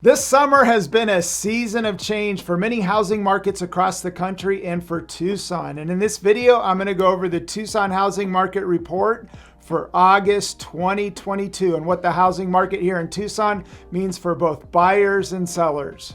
This summer has been a season of change for many housing markets across the country and for Tucson. And in this video, I'm going to go over the Tucson housing market report for August 2022 and what the housing market here in Tucson means for both buyers and sellers.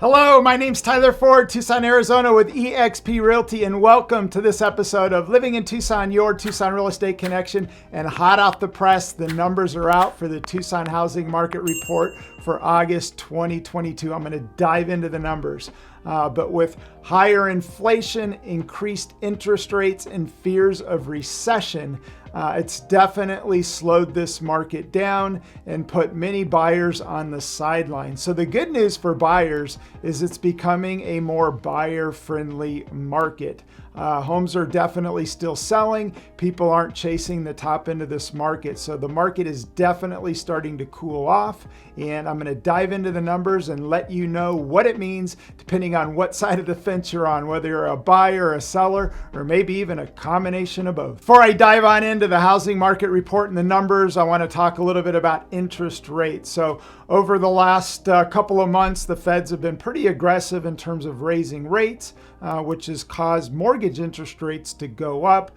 Hello, my name's Tyler Ford, Tucson, Arizona with eXp Realty, and welcome to this episode of Living in Tucson, your Tucson real estate connection. And hot off the press, the numbers are out for the Tucson housing market report for August 2022. I'm going to dive into the numbers. But with higher inflation, increased interest rates, and fears of recession, it's definitely slowed this market down and put many buyers on the sidelines. So the good news for buyers is it's becoming a more buyer-friendly market. Homes are definitely still selling. People aren't chasing the top end of this market. So the market is definitely starting to cool off. And I'm going to dive into the numbers and let you know what it means depending on what side of the fence you're on, whether you're a buyer, a seller, or maybe even a combination of both. Before I dive on into the housing market report and the numbers, I want to talk a little bit about interest rates. So over the last couple of months, the Feds have been pretty aggressive in terms of raising rates, which has caused mortgage interest rates to go up,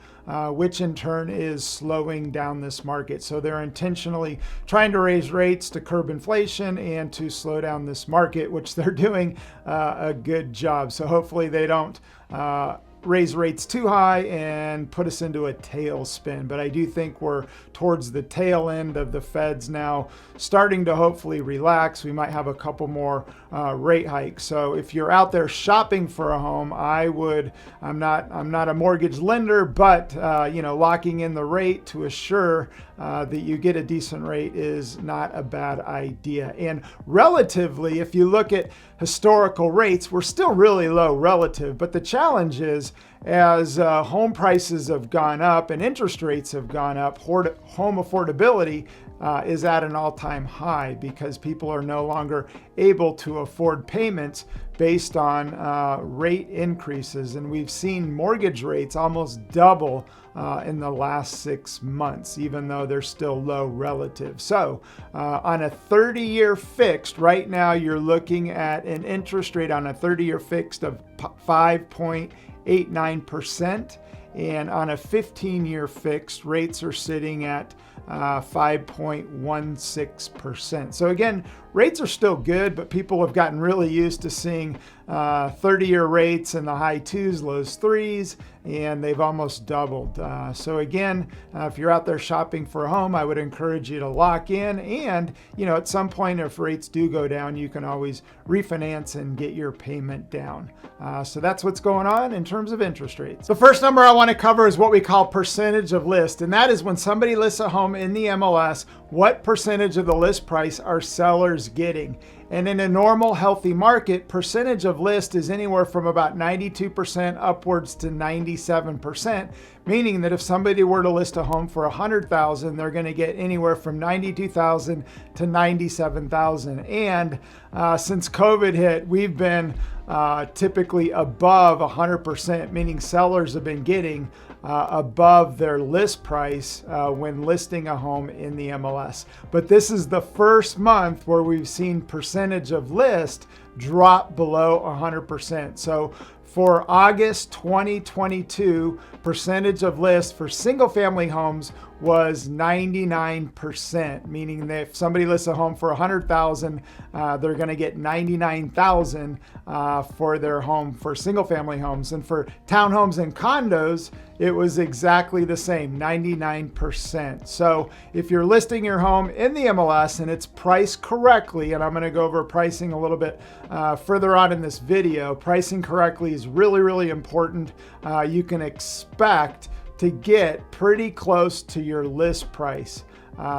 which in turn is slowing down this market. So they're intentionally trying to raise rates to curb inflation and to slow down this market, which they're doing a good job. So hopefully they don't raise rates too high and put us into a tailspin. But I do think we're towards the tail end of the Feds now starting to hopefully relax. We might have a couple more rate hikes. So if you're out there shopping for a home, I'm not a mortgage lender, but locking in the rate to assure that you get a decent rate is not a bad idea. And relatively, if you look at historical rates, we're still really low relative, but the challenge is as home prices have gone up and interest rates have gone up, home affordability is at an all-time high because people are no longer able to afford payments based on rate increases. And we've seen mortgage rates almost double in the last 6 months, even though they're still low relative. So on a 30-year fixed, right now you're looking at an interest rate on a 30-year fixed of 5.89%. And on a 15-year fixed, rates are sitting at 5.16%. So again, rates are still good, but people have gotten really used to seeing 30-year rates in the high 2s, low 3s, and they've almost doubled. So again, if you're out there shopping for a home, I would encourage you to lock in. And, at some point, if rates do go down, you can always refinance and get your payment down. So that's what's going on in terms of interest rates. The first number I want to cover is what we call percentage of list. And that is when somebody lists a home in the MLS, what percentage of the list price are sellers getting? And in a normal, healthy market, percentage of list is anywhere from about 92% upwards to 97%, meaning that if somebody were to list a home for $100,000, they're going to get anywhere from $92,000 to $97,000. And since COVID hit, we've been typically above 100%, meaning sellers have been getting above their list price when listing a home in the MLS. But this is the first month where we've seen percentage of list drop below 100%. So for August 2022, percentage of list for single family homes was 99%, meaning that if somebody lists a home for $100,000, they're going to get $99,000 for their home for single family homes. And for townhomes and condos, it was exactly the same, 99%. So if you're listing your home in the MLS and it's priced correctly, and I'm going to go over pricing a little bit further on in this video, pricing correctly is really, really important. You can expect to get pretty close to your list price.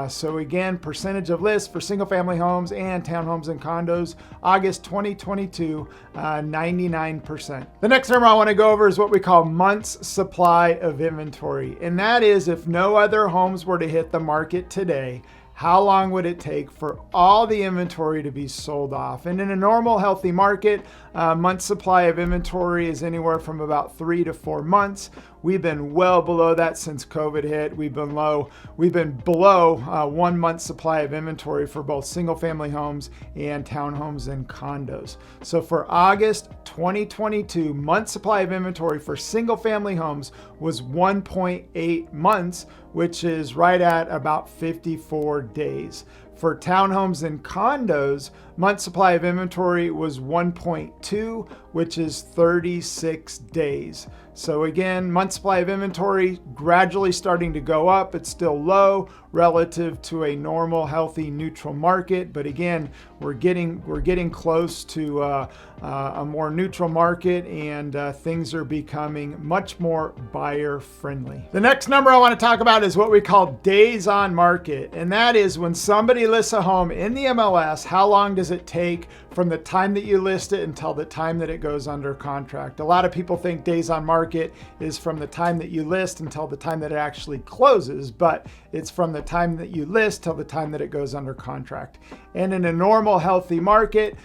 So again, percentage of list for single family homes and townhomes and condos, August 2022, 99%. The next number I want to go over is what we call months supply of inventory. And that is if no other homes were to hit the market today, how long would it take for all the inventory to be sold off? And in a normal, healthy market, month supply of inventory is anywhere from about 3 to 4 months. We've been well below that since COVID hit. We've been below 1 month supply of inventory for both single family homes and townhomes and condos. So for August 2022, month supply of inventory for single family homes was 1.8 months, which is right at about 54 days. For townhomes and condos, month supply of inventory was 1.2, which is 36 days. So again, month supply of inventory gradually starting to go up. It's still low relative to a normal, healthy, neutral market. But again, we're getting close to a more neutral market, and things are becoming much more buyer friendly. The next number I want to talk about is what we call days on market. And that is when somebody lists a home in the MLS, how long does it take from the time that you list it until the time that it goes under contract? A lot of people think days on market is from the time that you list until the time that it actually closes, but it's from the time that you list till the time that it goes under contract. And in a normal, healthy market,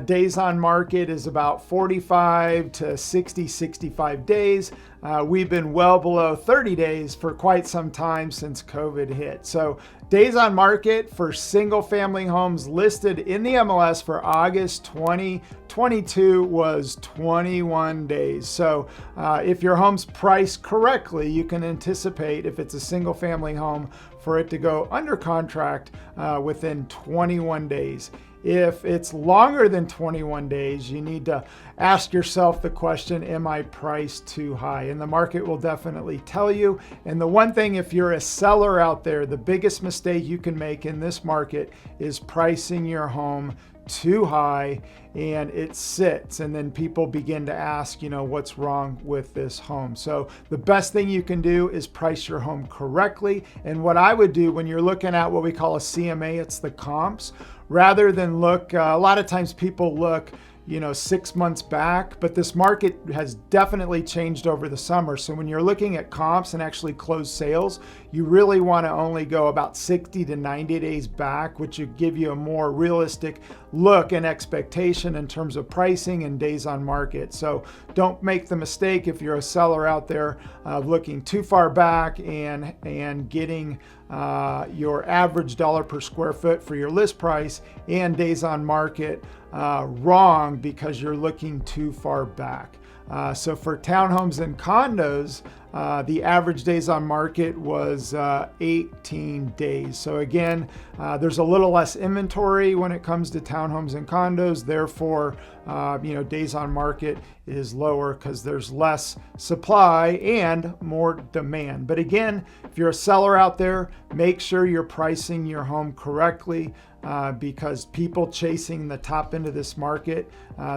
days on market is about 45 to 65 days. We've been well below 30 days for quite some time since COVID hit. So days on market for single family homes listed in the MLS for August 2022 was 21 days. So if your home's priced correctly, you can anticipate, if it's a single family home, for it to go under contract within 21 days. If it's longer than 21 days, you need to ask yourself the question, am I priced too high? And the market will definitely tell you. And the one thing, if you're a seller out there, the biggest mistake you can make in this market is pricing your home too high, and it sits, and then people begin to ask, what's wrong with this home? So the best thing you can do is price your home correctly. And what I would do when you're looking at what we call a CMA, it's the comps, rather than look, a lot of times people look 6 months back, but this market has definitely changed over the summer. So when you're looking at comps and actually closed sales, you really want to only go about 60 to 90 days back, which would give you a more realistic look and expectation in terms of pricing and days on market. So don't make the mistake, if you're a seller out there, of looking too far back and getting your average dollar per square foot for your list price and days on market wrong because you're looking too far back. So for townhomes and condos, the average days on market was 18 days. So again, there's a little less inventory when it comes to townhomes and condos. Therefore, days on market is lower because there's less supply and more demand. But again, if you're a seller out there, make sure you're pricing your home correctly. Because people chasing the top end of this market,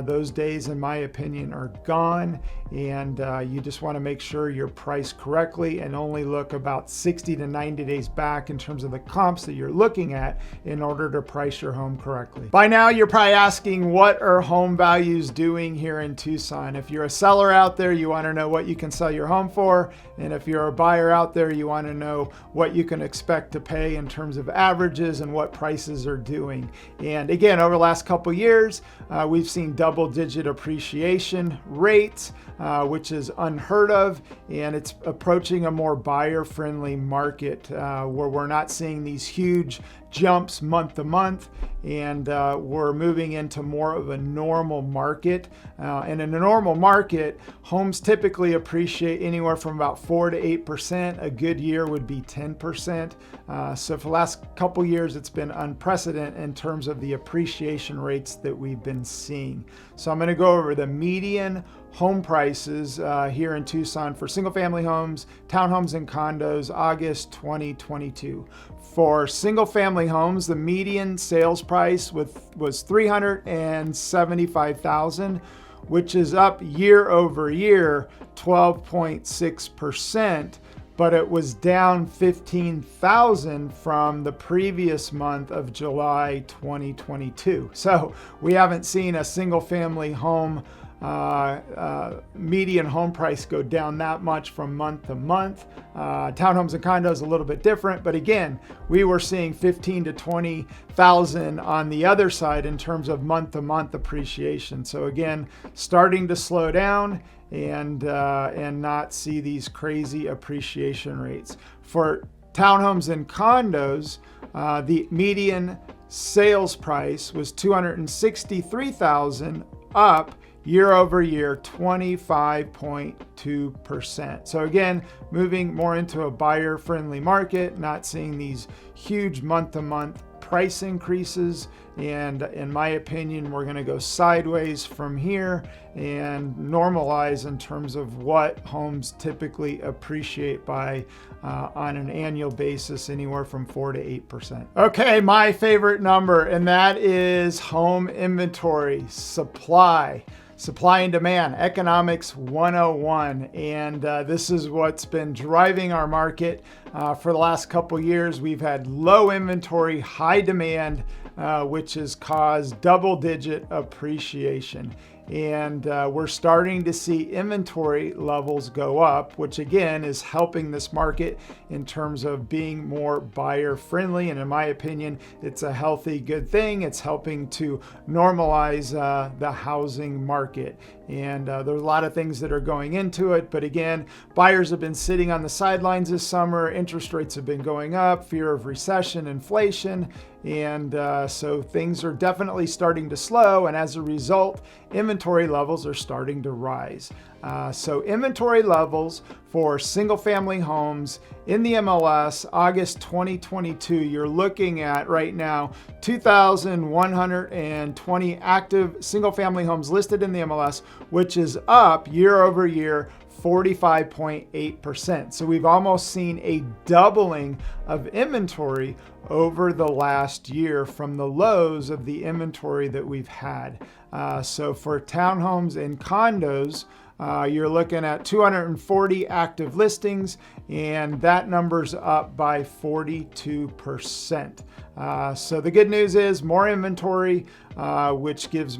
those days, in my opinion, are gone. And you just want to make sure you're priced correctly and only look about 60 to 90 days back in terms of the comps that you're looking at in order to price your home correctly. By now, you're probably asking, what are home values doing here in Tucson? If you're a seller out there, you want to know what you can sell your home for. And if you're a buyer out there, you want to know what you can expect to pay in terms of averages and what prices are doing. And again, over the last couple years, we've seen double-digit appreciation rates, which is unheard of, and it's approaching a more buyer-friendly market where we're not seeing these huge jumps month to month, and we're moving into more of a normal market. And in a normal market, homes typically appreciate anywhere from about 4 to 8%. A good year would be 10%. So for the last couple years, it's been unprecedented in terms of the appreciation rates that we've been seeing. So I'm going to go over the median home prices here in Tucson for single family homes, townhomes, and condos, August 2022. For single family homes, the median sales price was $375,000, which is up year over year 12.6%. But it was down $15,000 from the previous month of July 2022. So we haven't seen a single family home median home price go down that much from month to month. Townhomes and condos a little bit different, but again, we were seeing 15 to 20,000 on the other side in terms of month to month appreciation. So again, starting to slow down and not see these crazy appreciation rates. For townhomes and condos, the median sales price was $263,000, up year over year 25.2%. So again, moving more into a buyer friendly market, not seeing these huge month to month price increases. And in my opinion, we're going to go sideways from here and normalize in terms of what homes typically appreciate by on an annual basis, anywhere from 4 to 8%. Okay, my favorite number, and that is home inventory, supply and demand, economics 101. And this is what's been driving our market for the last couple years. We've had low inventory, high demand, which has caused double-digit appreciation. And we're starting to see inventory levels go up, which again is helping this market in terms of being more buyer friendly. And in my opinion, it's a healthy, good thing. It's helping to normalize the housing market. And there's a lot of things that are going into it. But again, buyers have been sitting on the sidelines this summer. Interest rates have been going up, fear of recession, inflation. And so things are definitely starting to slow. And as a result, inventory levels are starting to rise. So inventory levels for single family homes in the MLS, August 2022, you're looking at right now 2,120 active single family homes listed in the MLS, which is up year over year 45.8%. So we've almost seen a doubling of inventory over the last year from the lows of the inventory that we've had. So for townhomes and condos, you're looking at 240 active listings, and that number's up by 42%. So the good news is more inventory, which gives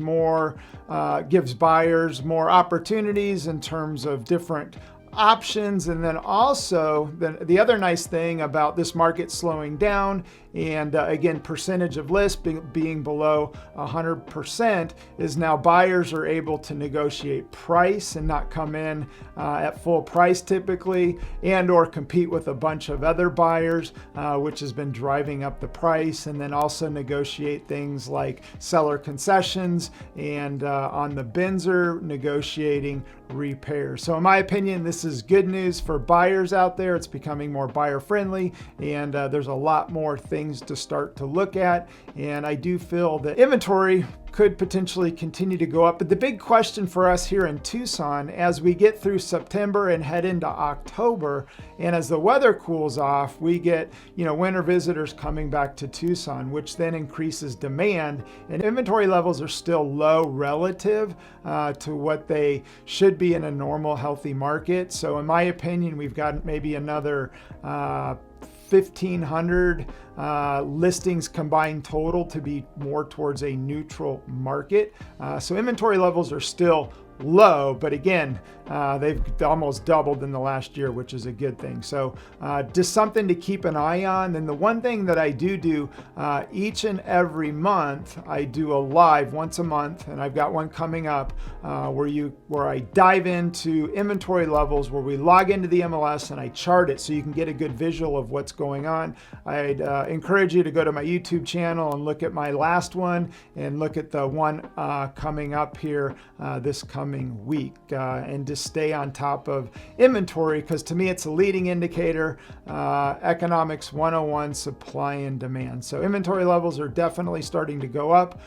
buyers more opportunities in terms of different options. And then also the other nice thing about this market slowing down and again, percentage of lists being below 100% is now buyers are able to negotiate price and not come in at full price typically, and or compete with a bunch of other buyers, which has been driving up the price. And then also negotiate things like seller concessions, and on the Benzer, negotiating repairs. So in my opinion, this is good news for buyers out there. It's becoming more buyer friendly, and there's a lot more things to start to look at. And I do feel that inventory could potentially continue to go up. But the big question for us here in Tucson, as we get through September and head into October, and as the weather cools off, we get, winter visitors coming back to Tucson, which then increases demand. And inventory levels are still low relative to what they should be in a normal, healthy market. So in my opinion, we've got maybe another 1,500 listings combined total to be more towards a neutral market. So inventory levels are still low, but again, they've almost doubled in the last year, which is a good thing. So just something to keep an eye on. And the one thing that I do each and every month, I do a live once a month, and I've got one coming up where I dive into inventory levels, where we log into the MLS and I chart it so you can get a good visual of what's going on. I'd encourage you to go to my YouTube channel and look at my last one, and look at the one coming up here this coming week, and just stay on top of inventory, because to me it's a leading indicator. Economics 101, supply and demand. So inventory levels are definitely starting to go up,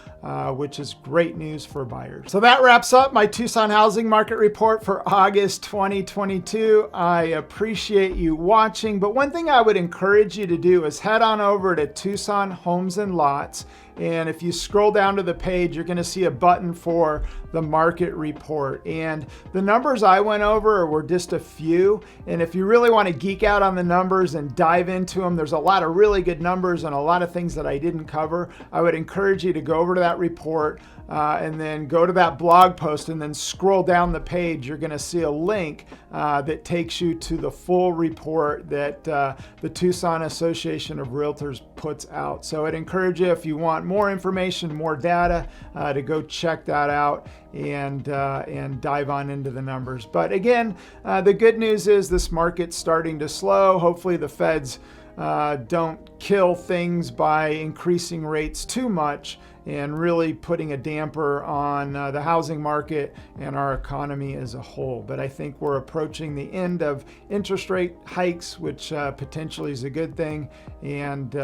which is great news for buyers. So that wraps up my Tucson housing market report for August 2022. I appreciate you watching, but one thing I would encourage you to do is head on over to Tucson Homes and Lots And if you scroll down to the page, you're going to see a button for the market report. And the numbers I went over were just a few. And if you really want to geek out on the numbers and dive into them, there's a lot of really good numbers and a lot of things that I didn't cover. I would encourage you to go over to that report and then go to that blog post and then scroll down the page. You're going to see a link that takes you to the full report that the Tucson Association of Realtors puts out. So I'd encourage you, if you want more information, more data, to go check that out and dive on into the numbers. But again, the good news is this market's starting to slow. Hopefully the Feds don't kill things by increasing rates too much and really putting a damper on the housing market and our economy as a whole. But I think we're approaching the end of interest rate hikes, which potentially is a good thing. And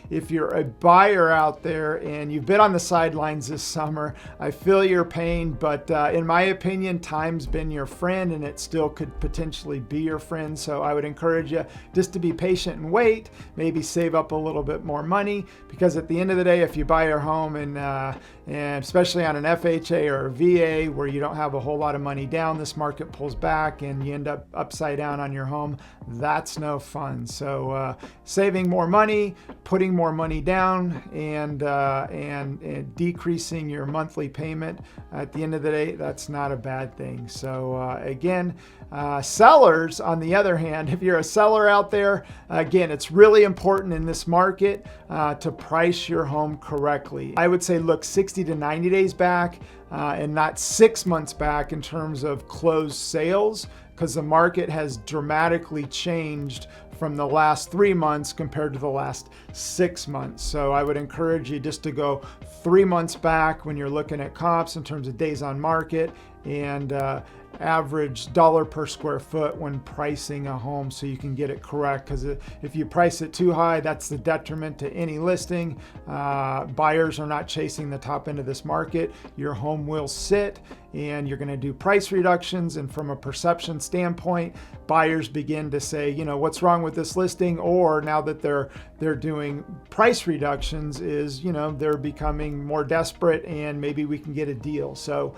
if you're a buyer out there and you've been on the sidelines this summer, I feel your pain, but in my opinion, time's been your friend and it still could potentially be your friend. So I would encourage you just to be patient and wait, maybe save up a little bit more money, because at the end of the day, if you buy your home and especially on an FHA or a VA where you don't have a whole lot of money down, this market pulls back and you end up upside down on your home. That's no fun. So saving more money, putting more money down, and decreasing your monthly payment, at the end of the day, that's not a bad thing. So again, sellers, on the other hand, if you're a seller out there, again, it's really important in this market to price your home correctly. I would say look 60 to 90 days back and not 6 months back in terms of closed sales, because the market has dramatically changed from the last 3 months compared to the last 6 months. So I would encourage you just to go 3 months back when you're looking at comps in terms of days on market and average dollar per square foot when pricing a home, so you can get it correct. Because if you price it too high, that's the detriment to any listing. Buyers are not chasing the top end of this market. Your home will sit and you're going to do price reductions. And from a perception standpoint, buyers begin to say, you know, what's wrong with this listing? Or now that they're doing price reductions, is, you know, they're becoming more desperate and maybe we can get a deal. So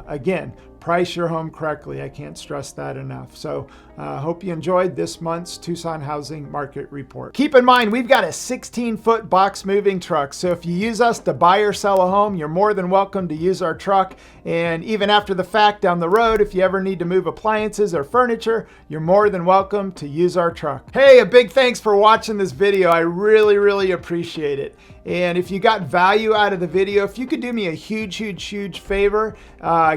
again, price your home correctly. I can't stress that enough. So hope you enjoyed this month's Tucson Housing Market Report. Keep in mind, we've got a 16-foot box moving truck. So if you use us to buy or sell a home, you're more than welcome to use our truck. And even after the fact down the road, if you ever need to move appliances or furniture, you're more than welcome to use our truck. Hey, a big thanks for watching this video. I really appreciate it. And if you got value out of the video, if you could do me a huge favor,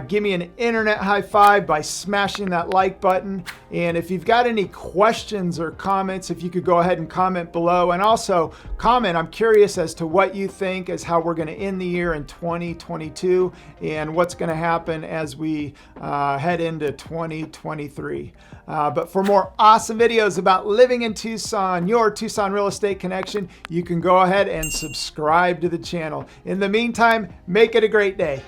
give me an internet high five by smashing that like button. And if you've got any questions or comments, if you could go ahead and comment below. And also comment, I'm curious as to what you think is how we're going to end the year in 2022 and what's going to happen as we head into 2023. But for more awesome videos about living in Tucson, your Tucson real estate connection, you can go ahead and subscribe to the channel. In the meantime, make it a great day.